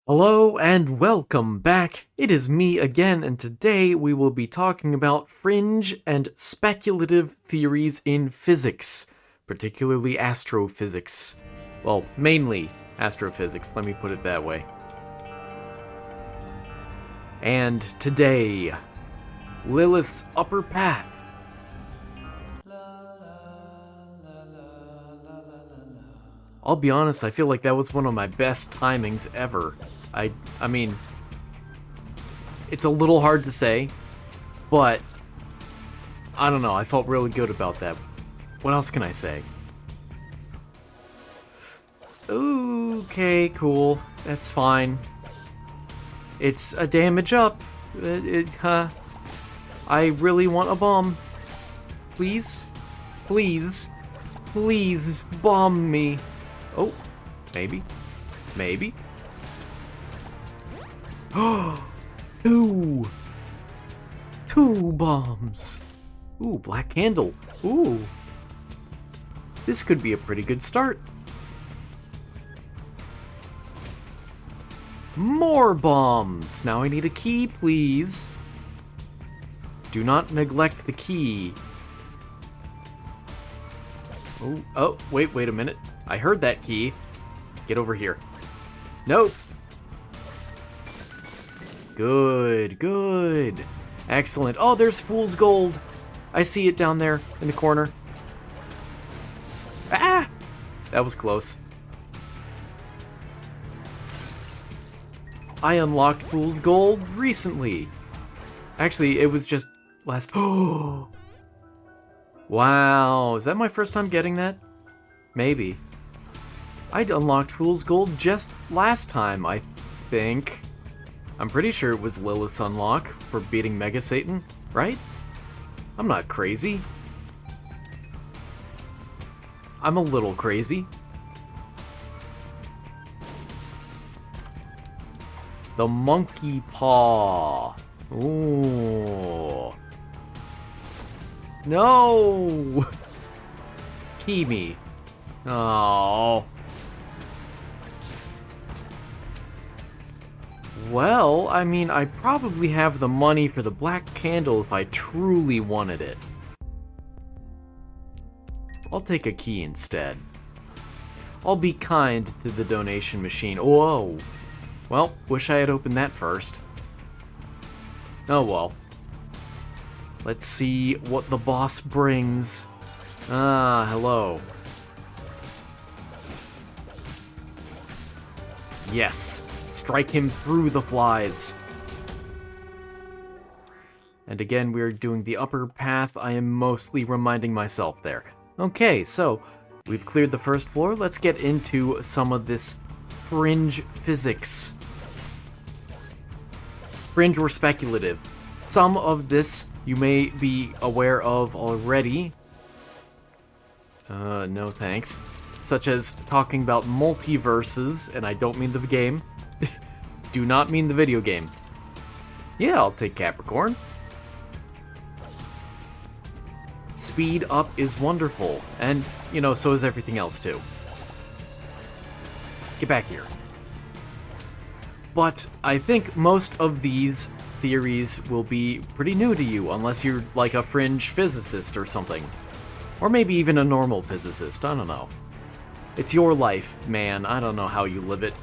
Hello and welcome back. It is me again, and today we will be talking about fringe and speculative theories in physics, particularly astrophysics. Well, mainly astrophysics, let me put it that way. And today, Lilith's upper path. I'll be honest, I feel like that was one of my best timings ever. I mean, it's a little hard to say, but I don't know, I felt really good about that. What else can I say? Okay, cool. That's fine. It's a damage up. I really want a bomb. Please? Please? Please bomb me. Oh, maybe. Maybe. Oh, two! Two bombs! Ooh, black candle. Ooh. This could be a pretty good start. More bombs! Now I need a key, please. Do not neglect the key. Oh, wait a minute. I heard that key. Get over here. Nope. Good. Excellent. Oh, there's Fool's Gold. I see it down there in the corner. Ah! That was close. I unlocked Fool's Gold recently. Actually, it was just last... Oh! Wow, is that my first time getting that? Maybe. I'd unlocked Fool's Gold just last time, I think. I'm pretty sure it was Lilith's unlock for beating Mega Satan, right? I'm not crazy. I'm a little crazy. The monkey paw. Ooh. No! Key me. Oh. Well, I mean, I probably have the money for the black candle if I truly wanted it. I'll take a key instead. I'll be kind to the donation machine. Whoa. Well, wish I had opened that first. Oh well. Let's see what the boss brings. Ah, hello. Yes. Strike him through the flies. And again, we're doing the upper path. I am mostly reminding myself there. Okay, so we've cleared the first floor. Let's get into some of this fringe physics. Fringe or speculative. Some of this you may be aware of already. No thanks. Such as talking about multiverses, and I don't mean the game. Do not mean the video game. Yeah, I'll take Capricorn. Speed up is wonderful, and, you know, so is everything else too. Get back here. But I think most of these theories will be pretty new to you, unless you're like a fringe physicist or something. Or maybe even a normal physicist, I don't know. It's your life, man, I don't know how you live it.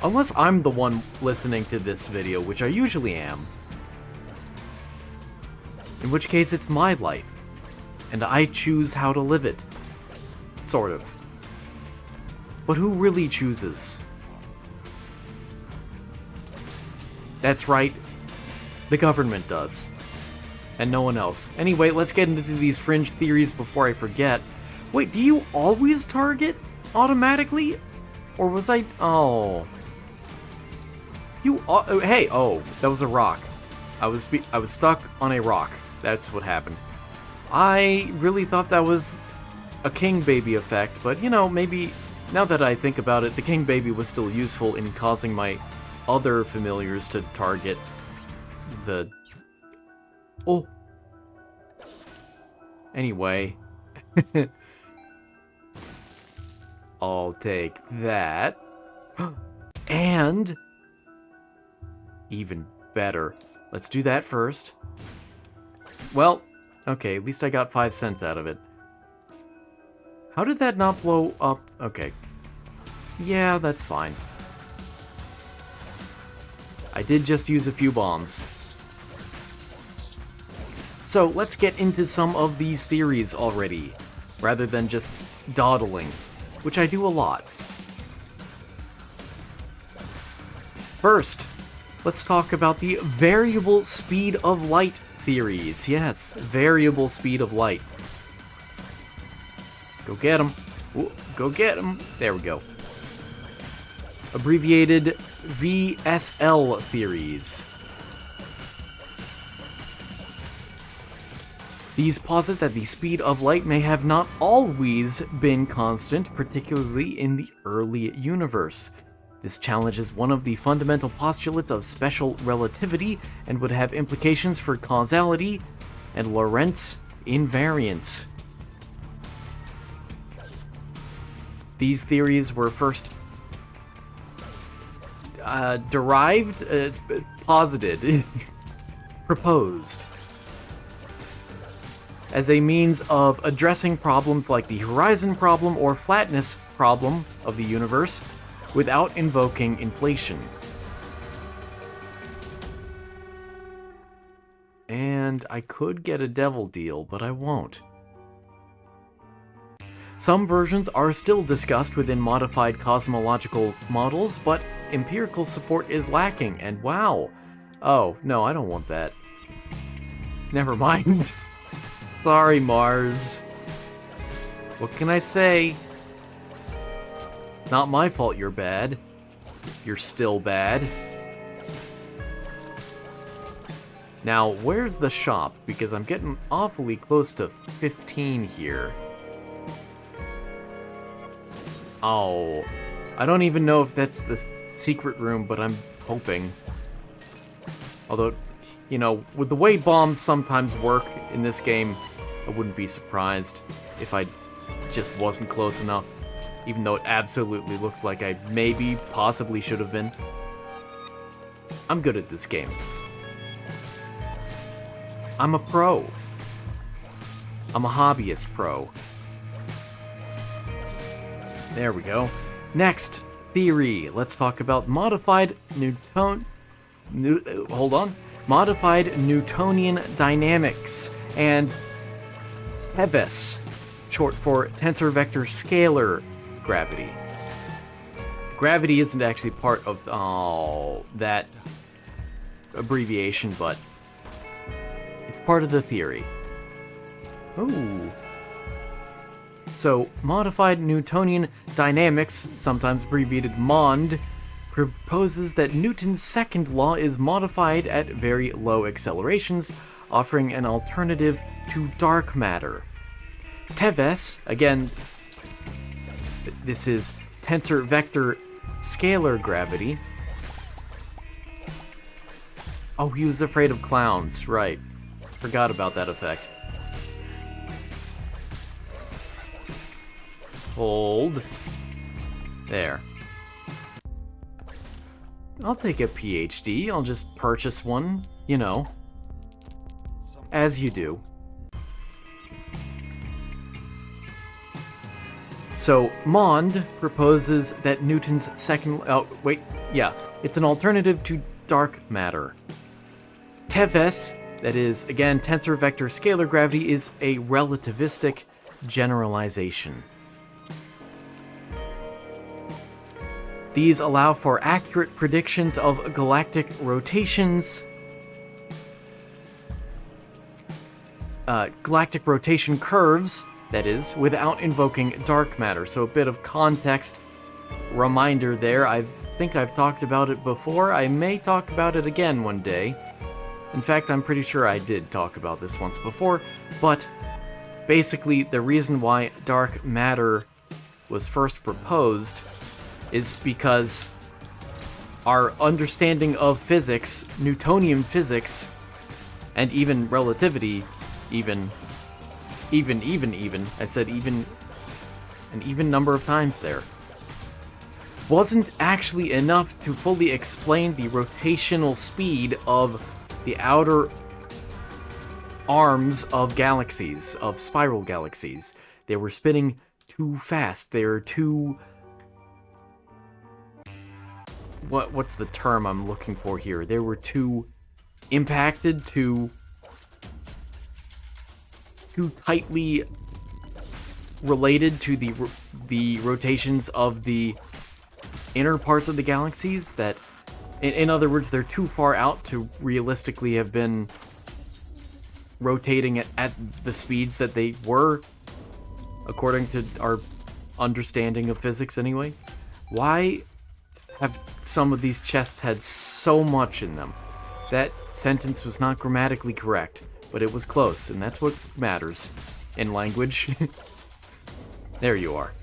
Unless I'm the one listening to this video, which I usually am. In which case it's my life, and I choose how to live it. Sort of. But who really chooses? That's right, the government does. And no one else. Anyway, let's get into these fringe theories before I forget. Wait, do you always target automatically? Or was I... Oh. Hey, oh, that was a rock. I was stuck on a rock. That's what happened. I really thought that was a king baby effect, but you know, maybe now that I think about it, the king baby was still useful in causing my other familiars to target the... Oh. Anyway. I'll take that. And even better. Let's do that first. Well, okay, at least I got 5 cents out of it. How did that not blow up? Okay. Yeah, that's fine. I did just use a few bombs. So let's get into some of these theories already, rather than just dawdling, which I do a lot. First, let's talk about the variable speed of light theories. Yes, variable speed of light. Go get him. Go get him. There we go. Abbreviated VSL theories. These posit that the speed of light may have not always been constant, particularly in the early universe. This challenges one of the fundamental postulates of special relativity and would have implications for causality and Lorentz invariance. These theories were first posited, proposed, as a means of addressing problems like the horizon problem or flatness problem of the universe without invoking inflation. And I could get a devil deal, but I won't. Some versions are still discussed within modified cosmological models, but empirical support is lacking, and wow. Oh, no, I don't want that. Never mind. Sorry, Mars. What can I say? Not my fault you're bad. You're still bad. Now, where's the shop? Because I'm getting awfully close to 15 here. Oh, I don't even know if that's the secret room, but I'm hoping. Although, you know, with the way bombs sometimes work in this game, I wouldn't be surprised if I just wasn't close enough, even though it absolutely looks like I maybe, possibly should have been. I'm good at this game. I'm a pro. I'm a hobbyist pro. There we go. Next theory. Let's talk about modified modified Newtonian dynamics and TeVeS, short for tensor vector scalar gravity. Gravity isn't actually part of that abbreviation, but it's part of the theory. Ooh. So, modified Newtonian dynamics, sometimes abbreviated MOND, proposes that Newton's second law is modified at very low accelerations, offering an alternative to dark matter. TeVeS, again, this is tensor vector scalar gravity. Oh, he was afraid of clowns, right. Forgot about that effect. Hold. There. I'll take a PhD. I'll just purchase one, you know. As you do. So, MOND proposes that Newton's second... Oh, wait. Yeah. It's an alternative to dark matter. TeVeS, that is, again, tensor vector scalar gravity, is a relativistic generalization. These allow for accurate predictions of galactic rotations, galactic rotation curves, that is, without invoking dark matter. So a bit of context reminder there. I think I've talked about it before. I may talk about it again one day. In fact, I'm pretty sure I did talk about this once before, but basically the reason why dark matter was first proposed is because our understanding of physics, Newtonian physics, and even relativity, I said even, an even number of times there, wasn't actually enough to fully explain the rotational speed of the outer arms of galaxies, of spiral galaxies. They were spinning too fast. They're too... What's the term I'm looking for here? They were too impacted, too tightly related to the rotations of the inner parts of the galaxies, that, in other words, they're too far out to realistically have been rotating at the speeds that they were, according to our understanding of physics anyway. Why have some of these chests had so much in them? That sentence was not grammatically correct, but it was close, and that's what matters in language. There you are.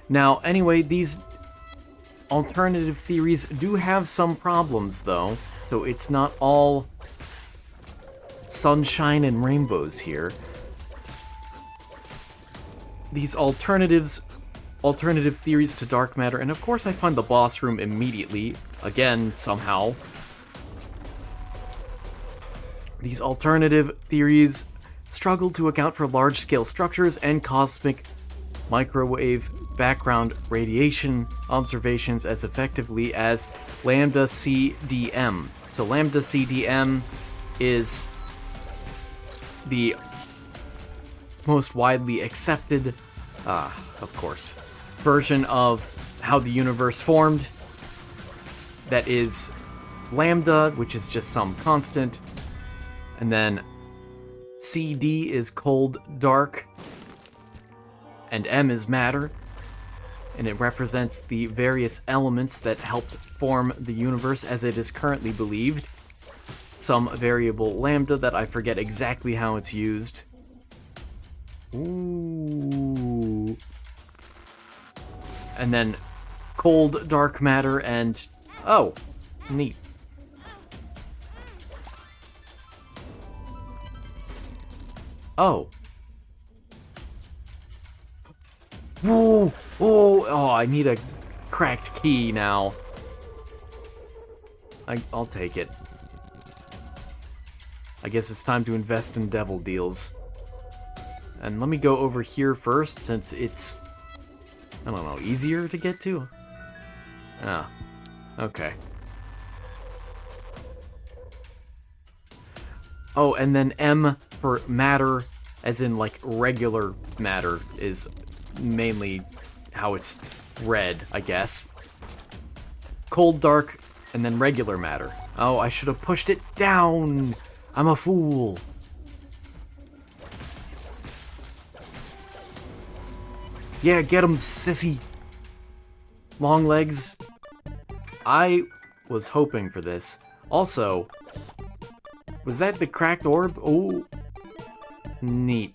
Now, anyway, these alternative theories do have some problems, though, so it's not all sunshine and rainbows here. These alternative theories to dark matter, and of course I find the boss room immediately, again, somehow. These alternative theories struggle to account for large-scale structures and cosmic microwave background radiation observations as effectively as lambda CDM. So lambda CDM is the most widely accepted, of course, version of how the universe formed. That is lambda, which is just some constant, and then CD is cold, dark, and M is matter, and it represents the various elements that helped form the universe as it is currently believed. Some variable lambda that I forget exactly how it's used. Ooh. And then cold, dark matter, and... oh, neat. Oh. Whoa! Oh, I need a cracked key now. I'll take it. I guess it's time to invest in devil deals. And let me go over here first, since it's, I don't know, easier to get to? Ah, okay. Oh, and then M for matter, as in, like, regular matter, is mainly how it's read, I guess. Cold, dark, and then regular matter. Oh, I should have pushed it down! I'm a fool! Yeah, get him, sissy! Long legs. I was hoping for this. Also, was that the cracked orb? Oh, neat.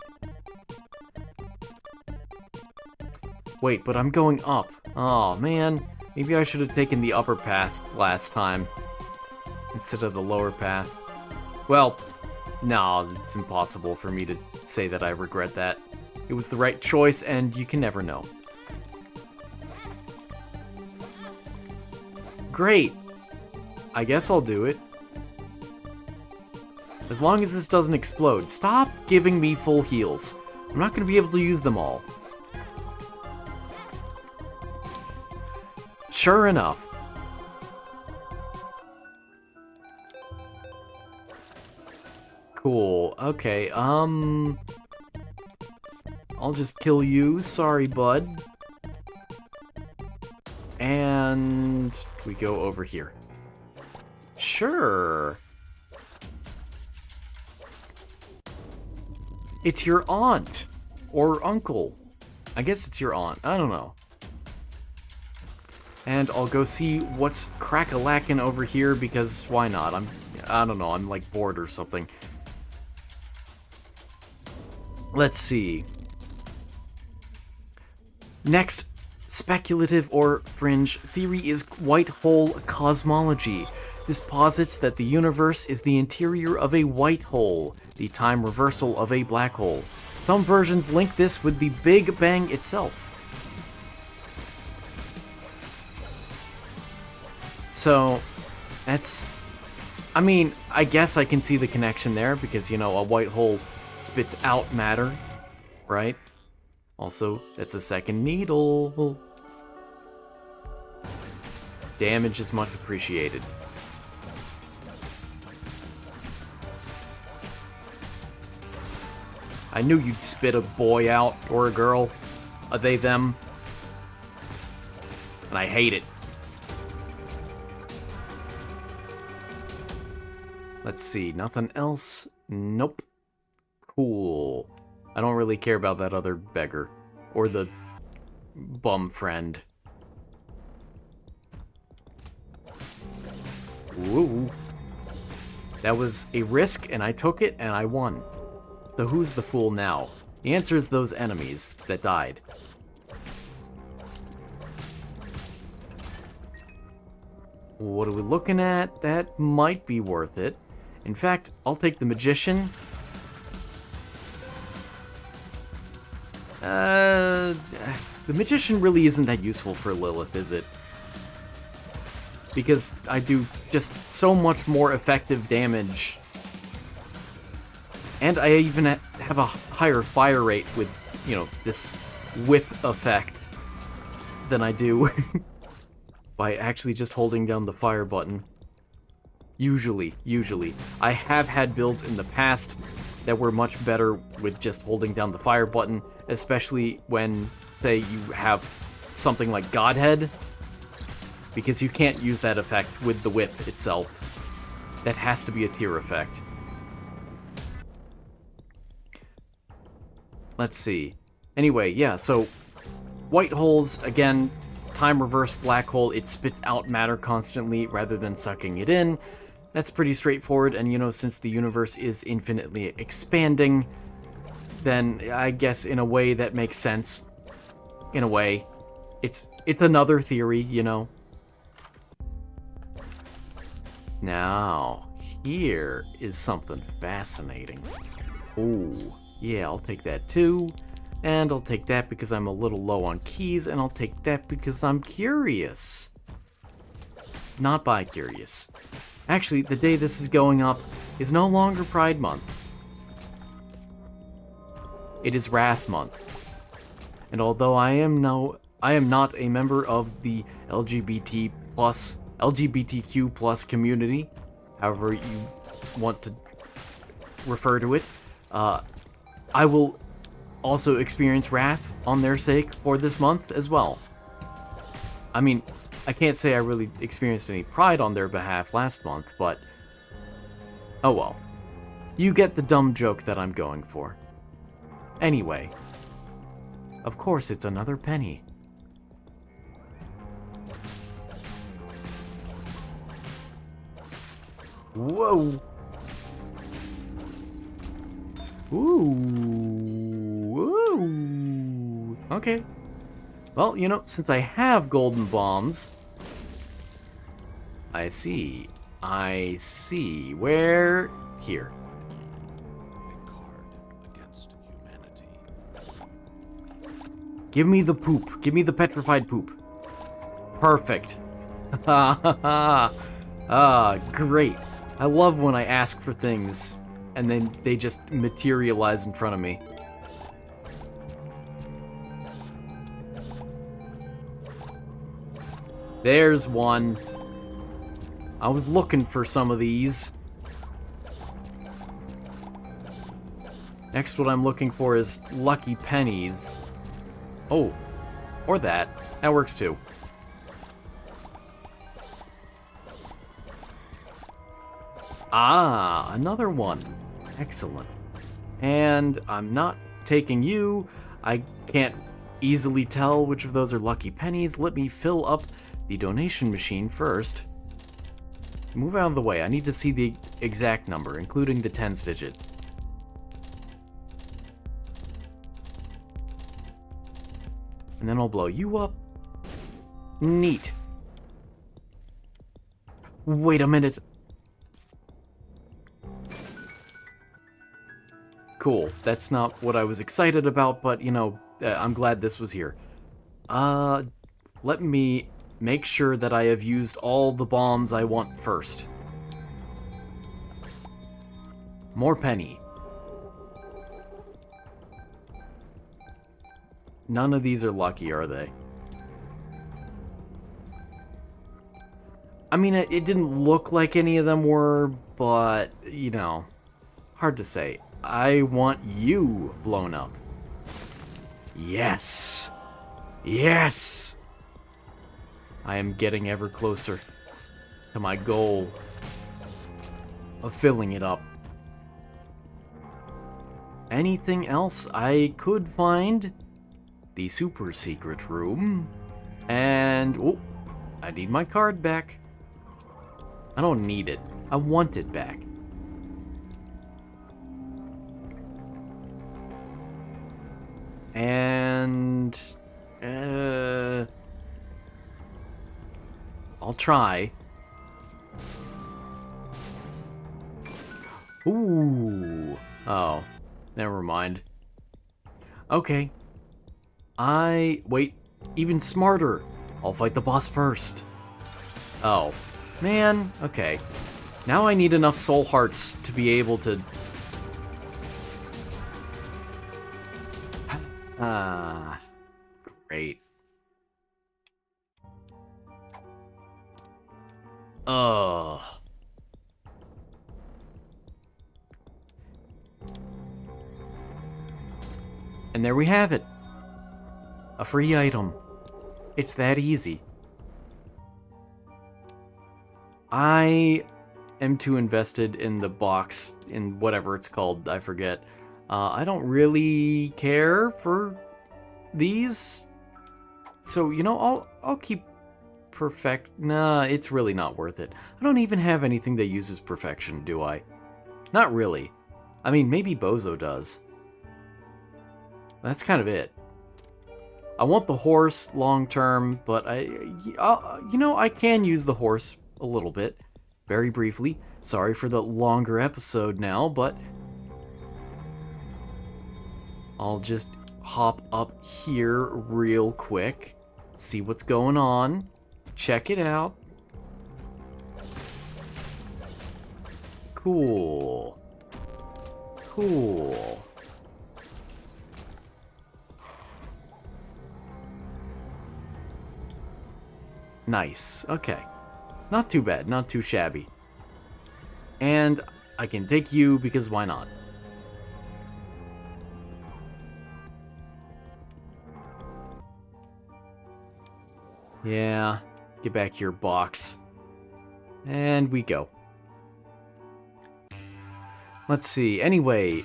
Wait, but I'm going up. Oh, man. Maybe I should have taken the upper path last time instead of the lower path. Well, no, it's impossible for me to say that I regret that. It was the right choice, and you can never know. Great. I guess I'll do it. As long as this doesn't explode. Stop giving me full heals. I'm not going to be able to use them all. Sure enough. Cool. Okay, I'll just kill you. Sorry, bud. And we go over here. Sure. It's your aunt. Or uncle. I guess it's your aunt. I don't know. And I'll go see what's crack-a-lackin' over here, because why not? I don't know, I'm like bored or something. Let's see. Next speculative or fringe theory is white hole cosmology. This posits that the universe is the interior of a white hole, the time reversal of a black hole. Some versions link this with the Big Bang itself. So, that's... I mean, I guess I can see the connection there, because, you know, a white hole spits out matter, right? Also, that's a second needle. Damage is much appreciated. I knew you'd spit a boy out, or a girl. A they, them. And I hate it. Let's see, nothing else? Nope. Cool. I don't really care about that other beggar. Or the bum friend. Ooh. That was a risk, and I took it, and I won. So who's the fool now? The answer is those enemies that died. What are we looking at? That might be worth it. In fact, I'll take the Magician. The Magician really isn't that useful for Lilith, is it? Because I do just so much more effective damage. And I even have a higher fire rate with, you know, this whip effect than I do by actually just holding down the fire button. Usually. I have had builds in the past that were much better with just holding down the fire button, especially when, say, you have something like Godhead, because you can't use that effect with the whip itself. That has to be a tier effect. Let's see. Anyway, yeah, so white holes, again, time reverse black hole, it spits out matter constantly rather than sucking it in. That's pretty straightforward, and you know, since the universe is infinitely expanding, then I guess in a way that makes sense. In a way. It's another theory, you know. Now, here is something fascinating. Ooh. Yeah, I'll take that too. And I'll take that because I'm a little low on keys, and I'll take that because I'm curious. Not bi-curious. Actually, the day this is going up is no longer Pride Month. It is Wrath Month. And although I am not a member of the LGBTQ plus community, however you want to refer to it, I will also experience wrath on their sake for this month as well. I mean, I can't say I really experienced any pride on their behalf last month, but oh well. You get the dumb joke that I'm going for. Anyway, of course it's another penny. Whoa! Ooh. Okay. Well, you know, since I have golden bombs... I see. Where? Here. A card against humanity. Give me the poop. Give me the petrified poop. Perfect. Great. I love when I ask for things and then they just materialize in front of me. There's one. I was looking for some of these. Next, what I'm looking for is lucky pennies. Oh, or that. That works too. Ah, another one. Excellent. And I'm not taking you. I can't easily tell which of those are lucky pennies. Let me fill up the donation machine first. Move out of the way. I need to see the exact number, including the tens digit. And then I'll blow you up. Neat. Wait a minute. Cool. That's not what I was excited about, but, you know, I'm glad this was here. Let me make sure that I have used all the bombs I want first. More penny. None of these are lucky, are they? I mean, it didn't look like any of them were, but, you know, hard to say. I want you blown up. Yes! Yes! I am getting ever closer to my goal of filling it up. Anything else I could find? The super secret room. And, oh, I need my card back. I don't need it. I want it back. And, I'll try. Ooh. Oh, never mind. Okay. Wait, even smarter. I'll fight the boss first. Oh, man. Okay. Now I need enough soul hearts to be able to... Ah, great. Ugh. And there we have it. A free item. It's that easy. I am too invested in the box, in whatever it's called, I forget. I don't really care for these. So, you know, I'll keep perfect. Nah, it's really not worth it. I don't even have anything that uses perfection, do I? Not really. I mean, maybe Bozo does. That's kind of it. I want the horse long term, but you know, I can use the horse a little bit, very briefly. Sorry for the longer episode now, but I'll just hop up here real quick, see what's going on, check it out. Cool. Cool. Nice. Okay. Not too bad. Not too shabby. And I can take you because why not? Yeah. Get back here, box. And we go. Let's see. Anyway,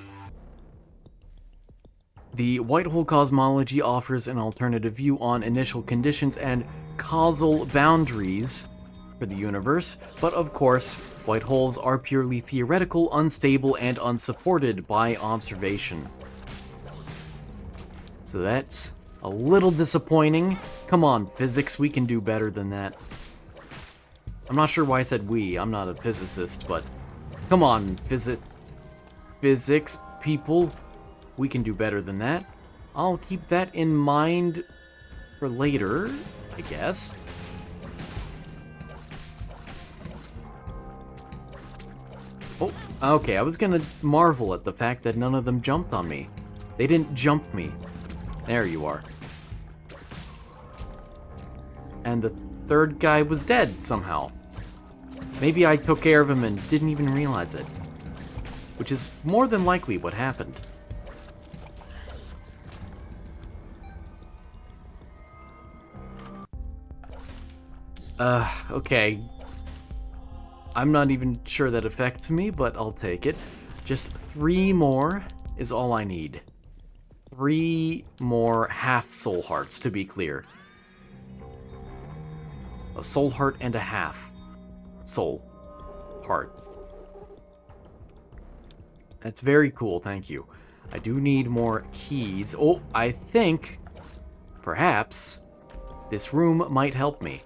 the white hole cosmology offers an alternative view on initial conditions and causal boundaries for the universe, but of course, white holes are purely theoretical, unstable, and unsupported by observation. So that's a little disappointing. Come on, physics, we can do better than that. I'm not sure why I said we, I'm not a physicist, but come on, physics people, we can do better than that. I'll keep that in mind for later, I guess. Oh, okay, I was gonna marvel at the fact that none of them jumped on me. They didn't jump me. There you are. And the third guy was dead, somehow. Maybe I took care of him and didn't even realize it. Which is more than likely what happened. Okay. I'm not even sure that affects me, but I'll take it. Just 3 more is all I need. 3 more half soul hearts, to be clear. A soul heart and a half soul heart. That's very cool, thank you. I do need more keys. Oh, I think, perhaps, this room might help me.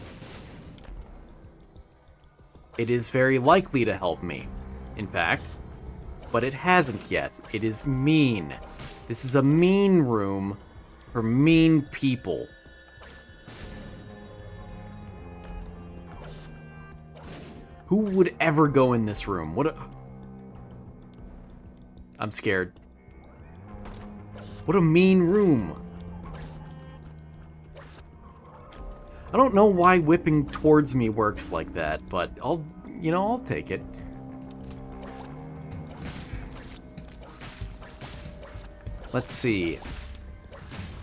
It is very likely to help me, in fact. but it hasn't yet. It is mean. This is a mean room for mean people. Who would ever go in this room? I'm scared. What a mean room. I don't know why whipping towards me works like that, but I'll take it. Let's see.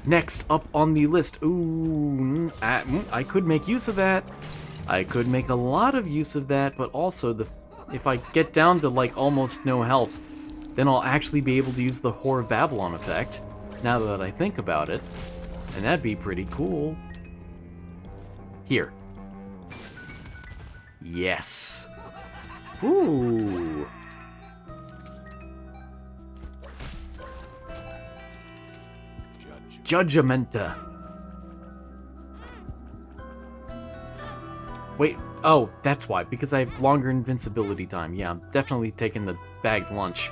Next up on the list. Ooh, I could make use of that. I could make a lot of use of that, but also if I get down to like almost no health, then I'll actually be able to use the Whore of Babylon effect, now that I think about it. And that'd be pretty cool. Here. Yes. Ooh. Judgmenta. Wait, oh, that's why, because I have longer invincibility time. Yeah, I'm definitely taking the bagged lunch.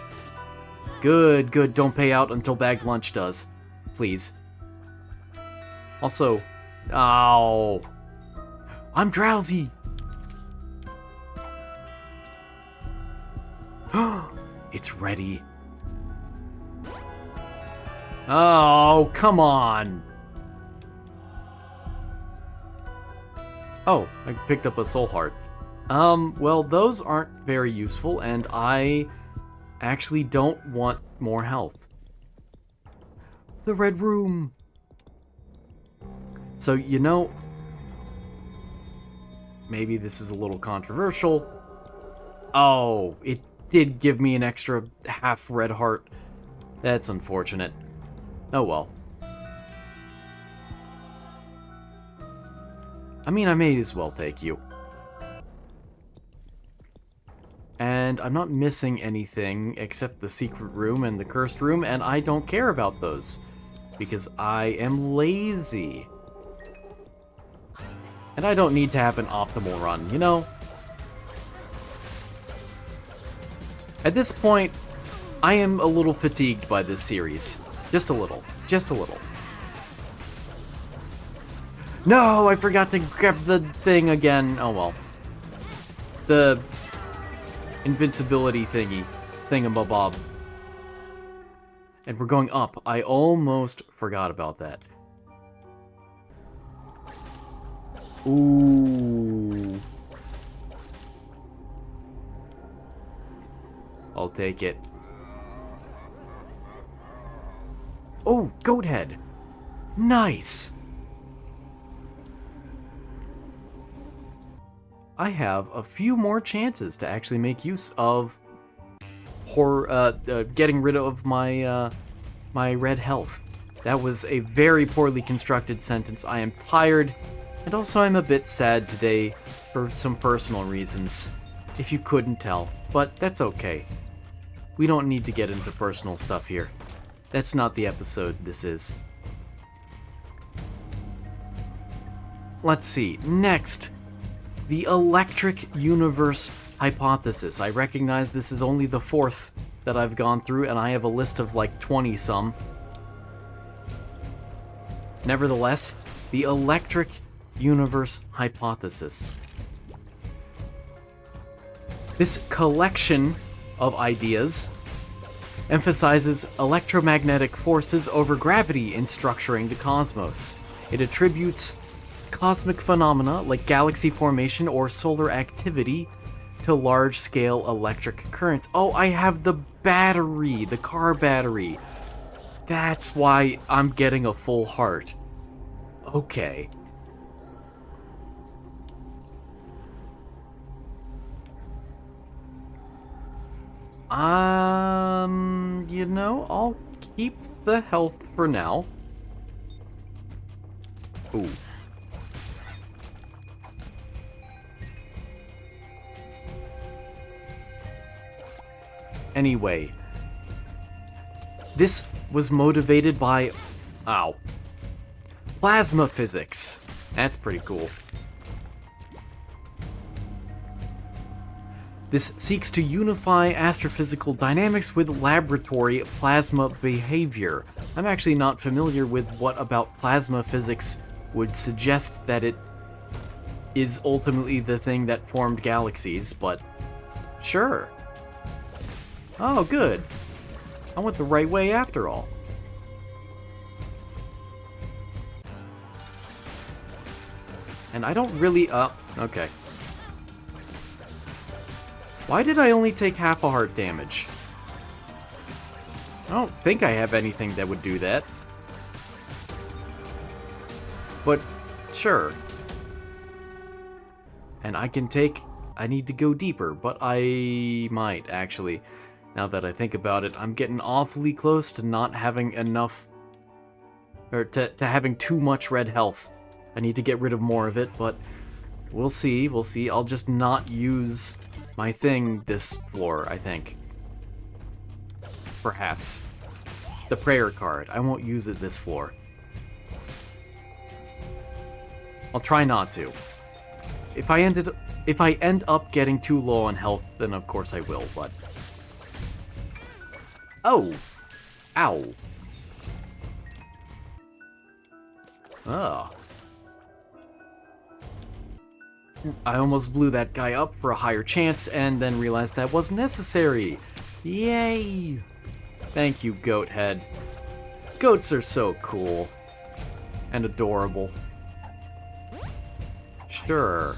Good, good, don't pay out until bagged lunch does. Please. Also, ow. I'm drowsy. It's ready. Oh, come on. Oh, I picked up a soul heart. Well, those aren't very useful, and I actually don't want more health. The red room. So, you know, maybe this is a little controversial. Oh, it did give me an extra half red heart. That's unfortunate. Oh well. I mean, I may as well take you. And I'm not missing anything except the secret room and the cursed room, and I don't care about those. Because I am lazy. And I don't need to have an optimal run, you know? At this point, I am a little fatigued by this series. Just a little. Just a little. No, I forgot to grab the thing again. Oh well. The invincibility thingamabob. And we're going up. I almost forgot about that. Ooh. I'll take it. Oh, goat head. Nice. I have a few more chances to actually make use of getting rid of my my red health. That was a very poorly constructed sentence. I am tired, and also I'm a bit sad today for some personal reasons, if you couldn't tell, but that's okay. We don't need to get into personal stuff here. That's not the episode this is. Let's see. Next, the electric universe hypothesis. I recognize this is only the fourth that I've gone through, and I have a list of like 20-some. Nevertheless, the electric universe hypothesis. This collection of ideas emphasizes electromagnetic forces over gravity in structuring the cosmos. It attributes cosmic phenomena like galaxy formation or solar activity to large-scale electric currents. Oh, I have the battery, the car battery. That's why I'm getting a full heart. Okay. You know, I'll keep the health for now. Ooh. Anyway, this was motivated by, plasma physics. That's pretty cool. This seeks to unify astrophysical dynamics with laboratory plasma behavior. I'm actually not familiar with what about plasma physics would suggest that it is ultimately the thing that formed galaxies, but sure. Oh, good. I went the right way after all. And I don't really... okay. Why did I only take half a heart damage? I don't think I have anything that would do that. But, sure. And I can take... I need to go deeper, but I might, actually. Now that I think about it, I'm getting awfully close to not having enough... or to having too much red health. I need to get rid of more of it, but we'll see, we'll see. I'll just not use my thing this floor, I think. Perhaps. The prayer card. I won't use it this floor. I'll try not to. If I end up getting too low on health, then of course I will, but... Oh! Ow. Oh. I almost blew that guy up for a higher chance, and then realized that wasn't necessary. Yay! Thank you, Goat Head. Goats are so cool. And adorable. Sure.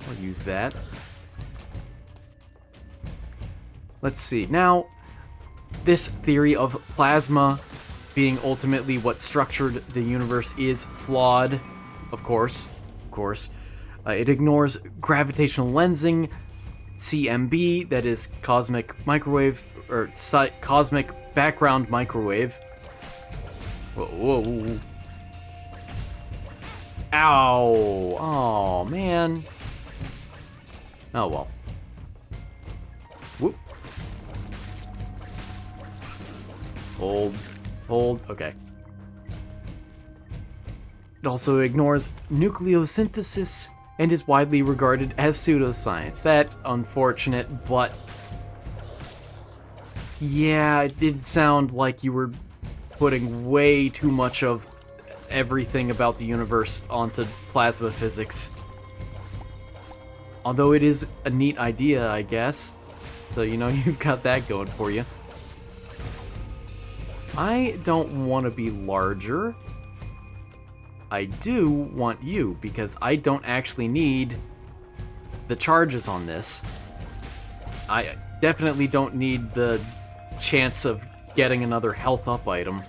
I'll use that. Let's see. Now, this theory of plasma being ultimately what structured the universe is flawed, of course. It ignores gravitational lensing, CMB, that is cosmic microwave, or cosmic background microwave. Whoa. Ow! Oh, man. Oh, well. Whoop. Hold, okay. It also ignores nucleosynthesis and is widely regarded as pseudoscience. That's unfortunate, but... yeah, it did sound like you were putting way too much of everything about the universe onto plasma physics. Although it is a neat idea, I guess. So, you know, you've got that going for you. I don't want to be larger. I do want you, because I don't actually need the charges on this. I definitely don't need the chance of getting another health up item.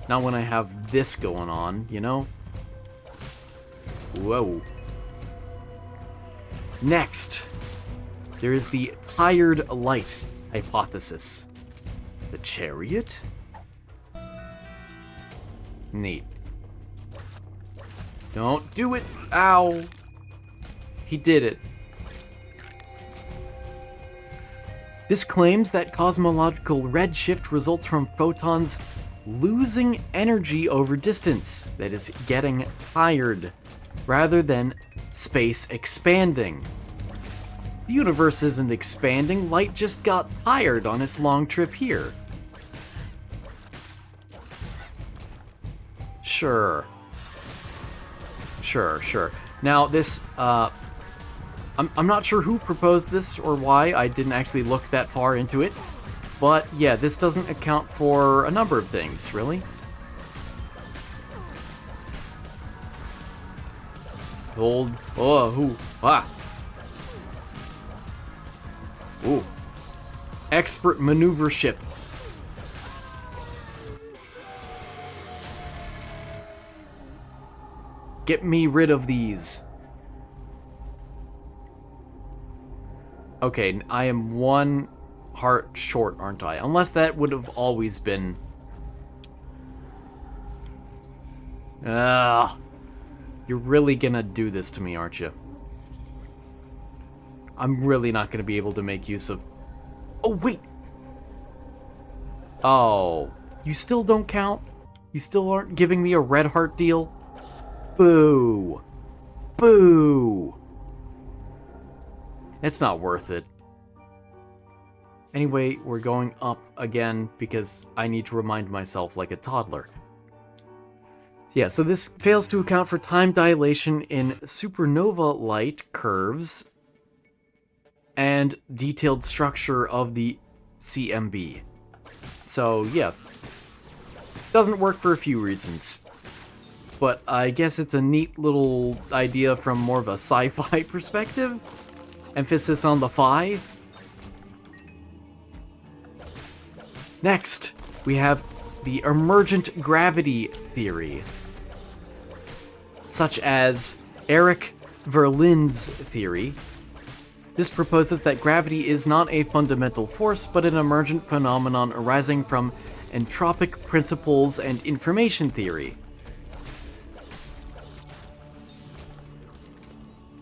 Not when I have this going on, you know? Whoa. Next, there is the tired light hypothesis. The chariot? Neat. Don't do it! Ow! He did it. This claims that cosmological redshift results from photons losing energy over distance, that is, getting tired, rather than space expanding. The universe isn't expanding, light just got tired on its long trip here. Sure. Now this, I'm not sure who proposed this or why. I didn't actually look that far into it. But yeah, this doesn't account for a number of things, really. Hold. Ooh. Expert maneuver ship. Get me rid of these. Okay, I am one heart short, aren't I? Unless that would have always been... You're really gonna do this to me, aren't you? I'm really not gonna be able to make use of... Oh, wait! Oh, you still don't count? You still aren't giving me a red heart deal? Boo! Boo! It's not worth it. Anyway, we're going up again because I need to remind myself like a toddler. Yeah, so this fails to account for time dilation in supernova light curves and detailed structure of the CMB. So, yeah, doesn't work for a few reasons. But I guess it's a neat little idea from more of a sci-fi perspective. Emphasis on the phi. Next, we have the emergent gravity theory, such as Eric Verlin's theory. This proposes that gravity is not a fundamental force, but an emergent phenomenon arising from entropic principles and information theory.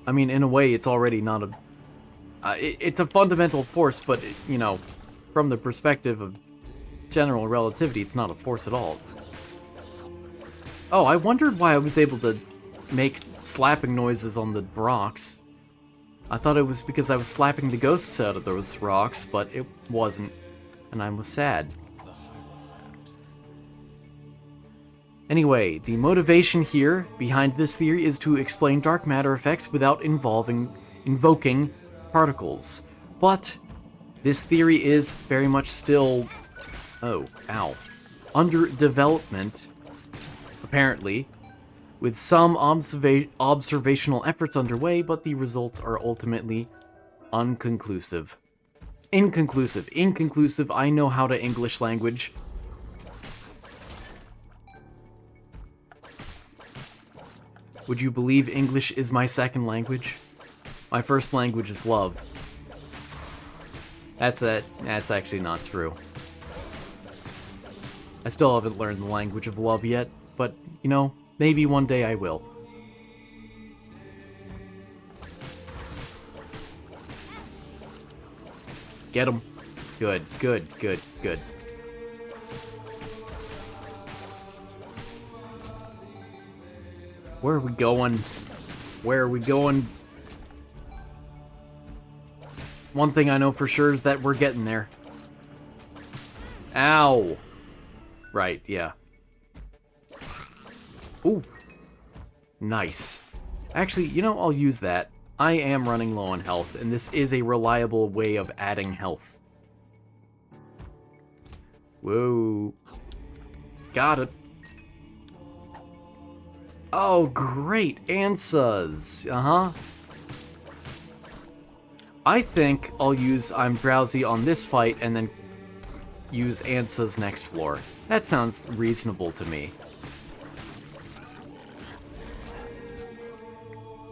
I mean, in a way, it's already not a... it's a fundamental force, but, you know, from the perspective of general relativity, it's not a force at all. Oh, I wondered why I was able to make slapping noises on the rocks. I thought it was because I was slapping the ghosts out of those rocks, but it wasn't, and I was sad. Anyway, the motivation here behind this theory is to explain dark matter effects without invoking particles. But this theory is very much still... oh, ow. Under development, apparently, with some observational efforts underway, but the results are ultimately inconclusive. Inconclusive, I know how to English language. Would you believe English is my second language? My first language is love. That's actually not true. I still haven't learned the language of love yet, but, you know, maybe one day I will. Get him. Good. Where are we going? One thing I know for sure is that we're getting there. Ow! Right, yeah. Ooh. Nice. Actually, you know, I'll use that. I am running low on health, and this is a reliable way of adding health. Whoa. Got it. Oh, great. Ansas. Uh-huh. I think I'll use I'm Drowsy on this fight and then use Ansas next floor. That sounds reasonable to me.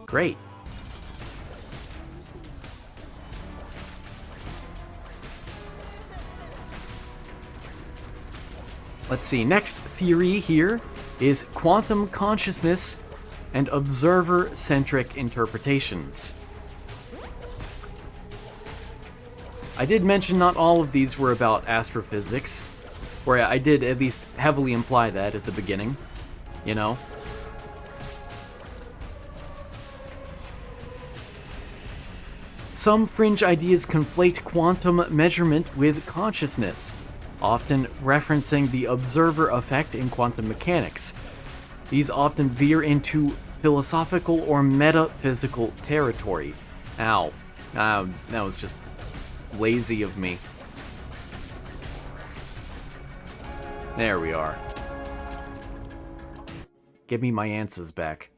Great. Let's see, next theory here is quantum consciousness and observer-centric interpretations. I did mention not all of these were about astrophysics, where I did at least heavily imply that at the beginning, you know? Some fringe ideas conflate quantum measurement with consciousness, often referencing the observer effect in quantum mechanics. These often veer into philosophical or metaphysical territory. Ow. That was just lazy of me. There we are. Give me my answers back.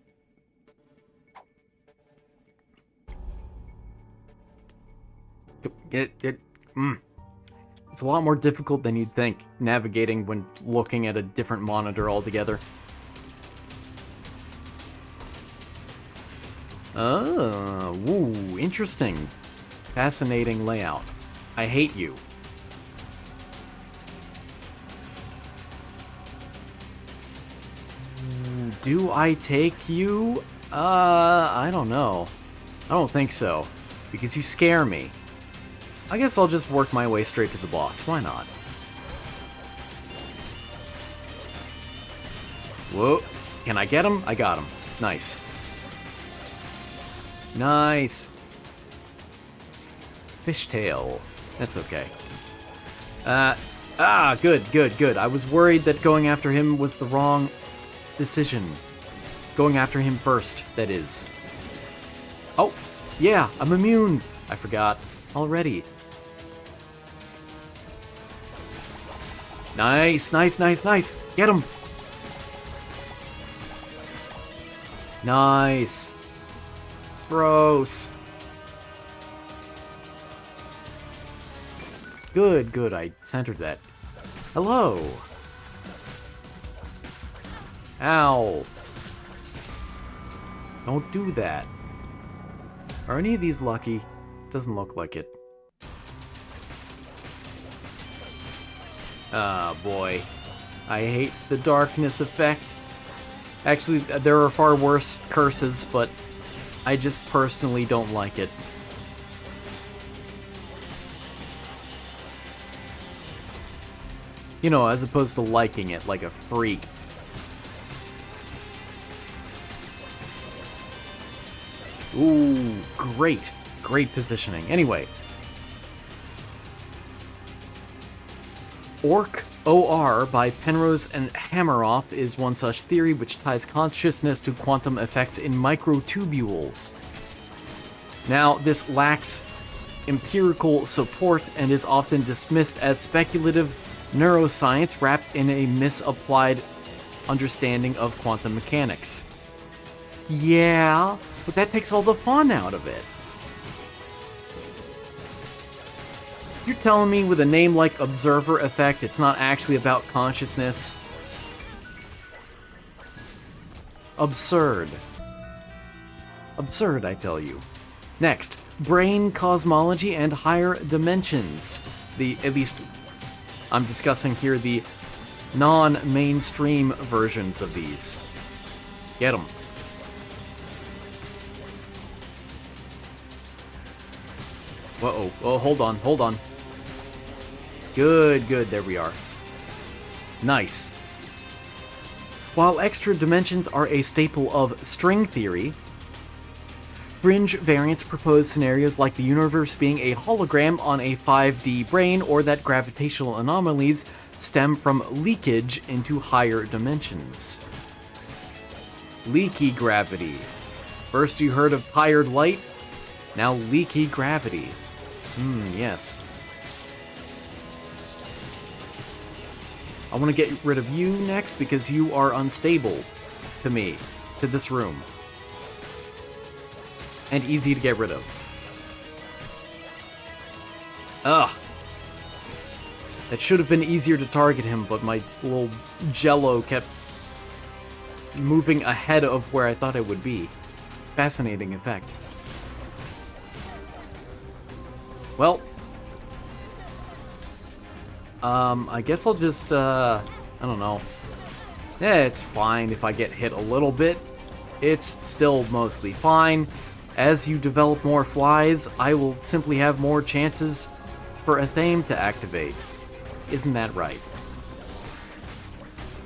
It's a lot more difficult than you'd think, navigating when looking at a different monitor altogether. Oh, woo, interesting. Fascinating layout. I hate you. Do I take you? I don't know. I don't think so, because you scare me. I guess I'll just work my way straight to the boss. Why not? Whoa. Can I get him? I got him. Nice. Nice. Fishtail. That's okay. Good. I was worried that going after him was the wrong decision. Going after him first, that is. Oh, yeah, I'm immune. I forgot already. Nice. Get him. Nice. Gross. Good, I centered that. Hello. Ow. Don't do that. Are any of these lucky? Doesn't look like it. Ah, boy. I hate the darkness effect. Actually, there are far worse curses, but I just personally don't like it. You know, as opposed to liking it like a freak. Ooh, great. Great positioning. Anyway. OR by Penrose and Hammeroff is one such theory which ties consciousness to quantum effects in microtubules. Now, this lacks empirical support and is often dismissed as speculative neuroscience wrapped in a misapplied understanding of quantum mechanics. Yeah, but that takes all the fun out of it. You're telling me with a name like Observer Effect, it's not actually about consciousness? Absurd. Absurd, I tell you. Next, brain cosmology and higher dimensions. At least, I'm discussing here the non-mainstream versions of these. Get them. Uh-oh. Oh, hold on. Good, there we are. Nice. While extra dimensions are a staple of string theory, fringe variants propose scenarios like the universe being a hologram on a 5D brain, or that gravitational anomalies stem from leakage into higher dimensions. Leaky gravity. First you heard of tired light, now leaky gravity. Yes. I want to get rid of you next because you are unstable to me, to this room. And easy to get rid of. Ugh. That should have been easier to target him, but my little jello kept moving ahead of where I thought it would be. Fascinating effect. Well, I guess I'll just, I don't know. Yeah, it's fine if I get hit a little bit. It's still mostly fine. As you develop more flies, I will simply have more chances for a theme to activate. Isn't that right?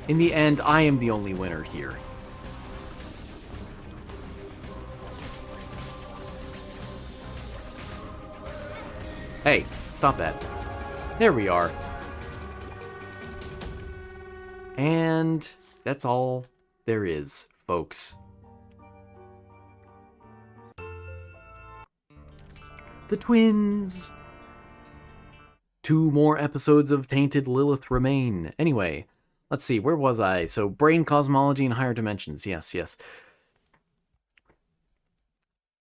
In the end, I am the only winner here. Hey, stop that. There we are. And that's all there is, folks. The twins! 2 more episodes of Tainted Lilith remain. Anyway, let's see, where was I? So, brain cosmology and higher dimensions. Yes.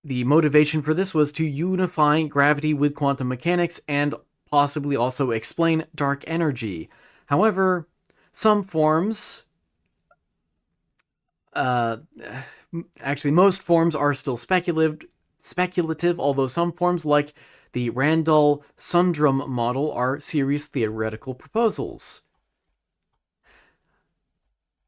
The motivation for this was to unify gravity with quantum mechanics and possibly also explain dark energy. However, some forms... actually, most forms are still speculative, although some forms, like the Randall-Sundrum model, are serious theoretical proposals.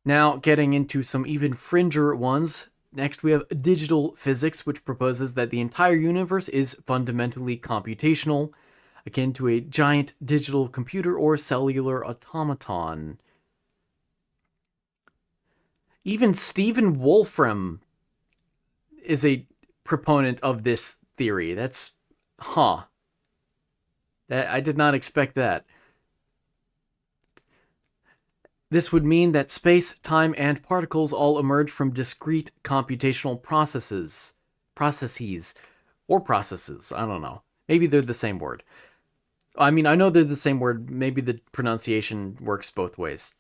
Now, getting into some even fringer ones, next we have digital physics, which proposes that the entire universe is fundamentally computational, akin to a giant digital computer or cellular automaton. Even Stephen Wolfram is a proponent of this theory. That's I did not expect that. This would mean that space, time, and particles all emerge from discrete computational processes. Processes. I don't know. Maybe they're the same word. I mean, I know they're the same word. Maybe the pronunciation works both ways.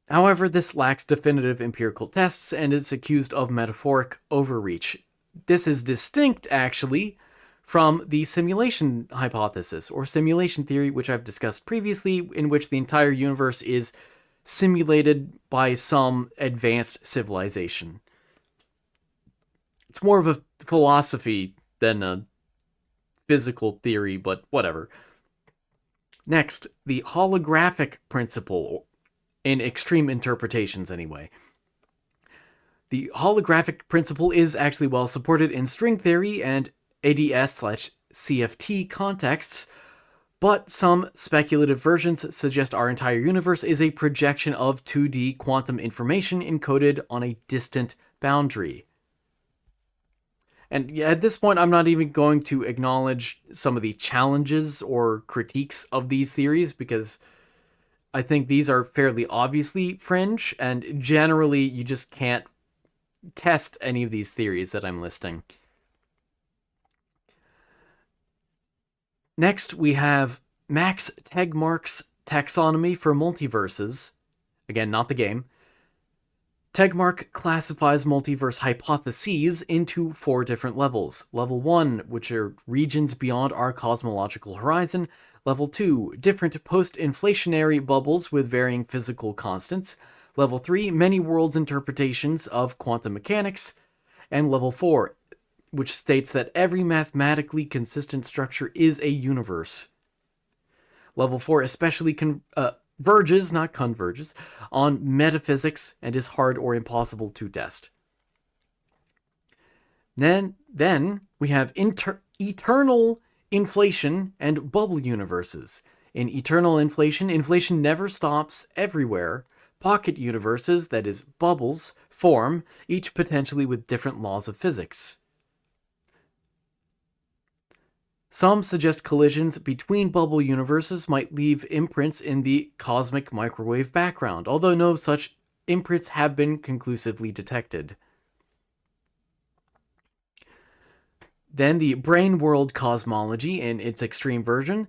However, this lacks definitive empirical tests and is accused of metaphoric overreach. This is distinct, actually, from the simulation hypothesis, or simulation theory, which I've discussed previously, in which the entire universe is simulated by some advanced civilization. It's more of a philosophy than a physical theory, but whatever. Next, the holographic principle, in extreme interpretations anyway. The holographic principle is actually well supported in string theory and ADS/CFT contexts, but some speculative versions suggest our entire universe is a projection of 2D quantum information encoded on a distant boundary. And at this point, I'm not even going to acknowledge some of the challenges or critiques of these theories, because I think these are fairly obviously fringe, and generally you just can't test any of these theories that I'm listing. Next, we have Max Tegmark's taxonomy for multiverses. Again, not the game. Tegmark classifies multiverse hypotheses into 4 different levels. Level 1, which are regions beyond our cosmological horizon. Level 2, different post-inflationary bubbles with varying physical constants. Level 3, many worlds interpretations of quantum mechanics. And Level 4, which states that every mathematically consistent structure is a universe. Level 4 especially verges, not converges, on metaphysics and is hard or impossible to test. Then we have eternal inflation and bubble universes. In eternal inflation, inflation never stops everywhere. Pocket universes, that is, bubbles, form, each potentially with different laws of physics. Some suggest collisions between bubble universes might leave imprints in the cosmic microwave background, although no such imprints have been conclusively detected. Then the brain world cosmology, in its extreme version,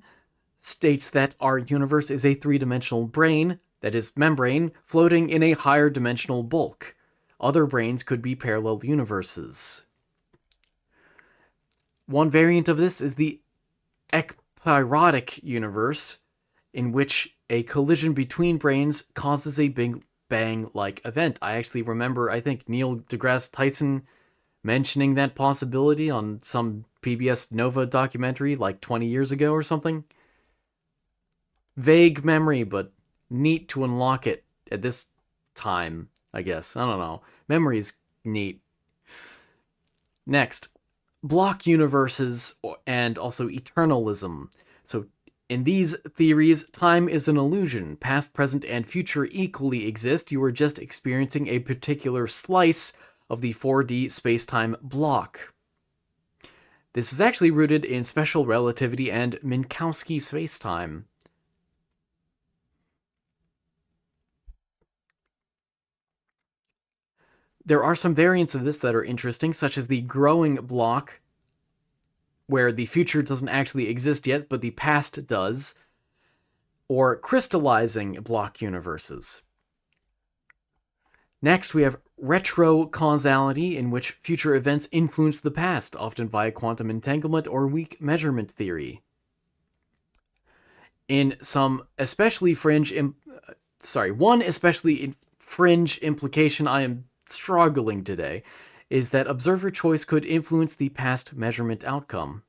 states that our universe is a 3-dimensional brain, that is, membrane, floating in a higher dimensional bulk. Other brains could be parallel universes. One variant of this is the ekpyrotic universe, in which a collision between brains causes a Big Bang-like event. I actually remember, I think, Neil deGrasse Tyson mentioning that possibility on some PBS Nova documentary like 20 years ago or something. Vague memory, but neat to unlock it at this time, I guess. I don't know. Memory's neat. Next, block universes and also eternalism. So in these theories, time is an illusion. Past, present, and future equally exist. You are just experiencing a particular slice of the 4D space-time block. This is actually rooted in special relativity and Minkowski spacetime. There are some variants of this that are interesting, such as the growing block, where the future doesn't actually exist yet, but the past does, or crystallizing block universes. Next, we have retrocausality, in which future events influence the past, often via quantum entanglement or weak measurement theory. In some especially fringe, one especially fringe implication I am struggling today is that observer choice could influence the past measurement outcome.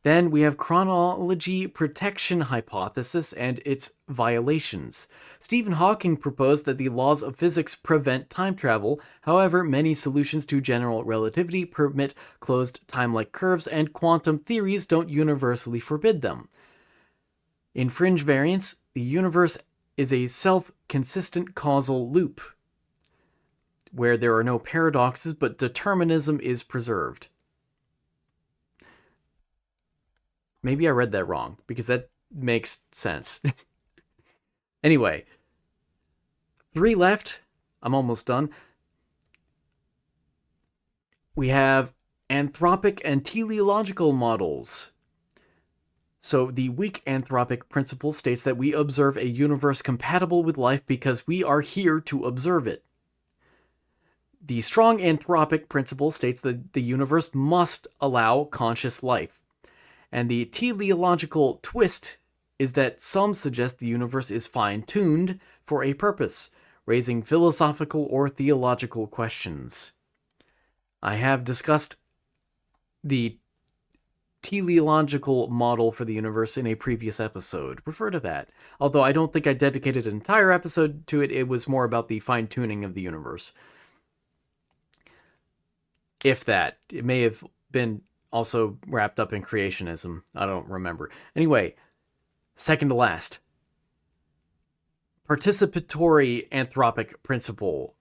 Then we have chronology protection hypothesis and its violations. Stephen Hawking proposed that the laws of physics prevent time travel. However, many solutions to general relativity permit closed time-like curves, and quantum theories don't universally forbid them. In fringe variants, the universe is a self-consistent causal loop, where there are no paradoxes, but determinism is preserved. Maybe I read that wrong, because that makes sense. Anyway, 3 left. I'm almost done. We have anthropic and teleological models. So the weak anthropic principle states that we observe a universe compatible with life because we are here to observe it. The strong anthropic principle states that the universe must allow conscious life. And the teleological twist is that some suggest the universe is fine-tuned for a purpose, raising philosophical or theological questions. I have discussed the teleological model for the universe in a previous episode. Refer to that. Although I don't think I dedicated an entire episode to it, it was more about the fine-tuning of the universe. If that. It may have been also wrapped up in creationism. I don't remember. Anyway, second to last. Participatory anthropic principle.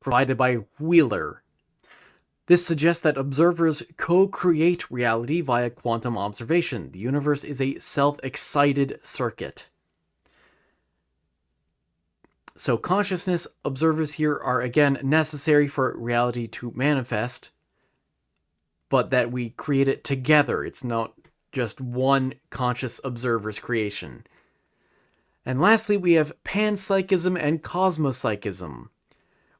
Provided by Wheeler. This suggests that observers co-create reality via quantum observation. The universe is a self-excited circuit. So consciousness observers here are again necessary for reality to manifest, but that we create it together. It's not just one conscious observer's creation. And lastly, we have panpsychism and cosmopsychism,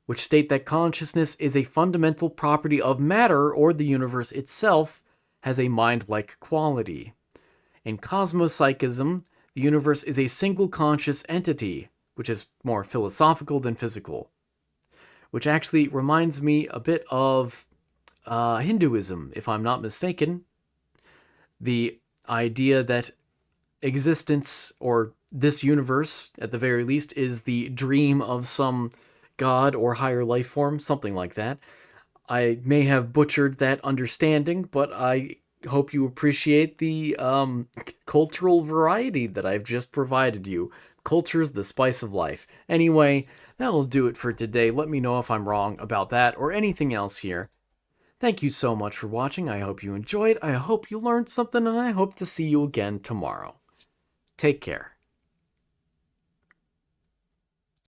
which state that consciousness is a fundamental property of matter, or the universe itself has a mind-like quality. In cosmopsychism, the universe is a single conscious entity, which is more philosophical than physical. Which actually reminds me a bit of Hinduism, if I'm not mistaken. The idea that existence, or this universe, at the very least, is the dream of some god or higher life form, something like that. I may have butchered that understanding, but I hope you appreciate the cultural variety that I've just provided you. Culture's the spice of life. Anyway, that'll do it for today. Let me know if I'm wrong about that or anything else here. Thank you so much for watching. I hope you enjoyed. I hope you learned something, and I hope to see you again tomorrow. Take care.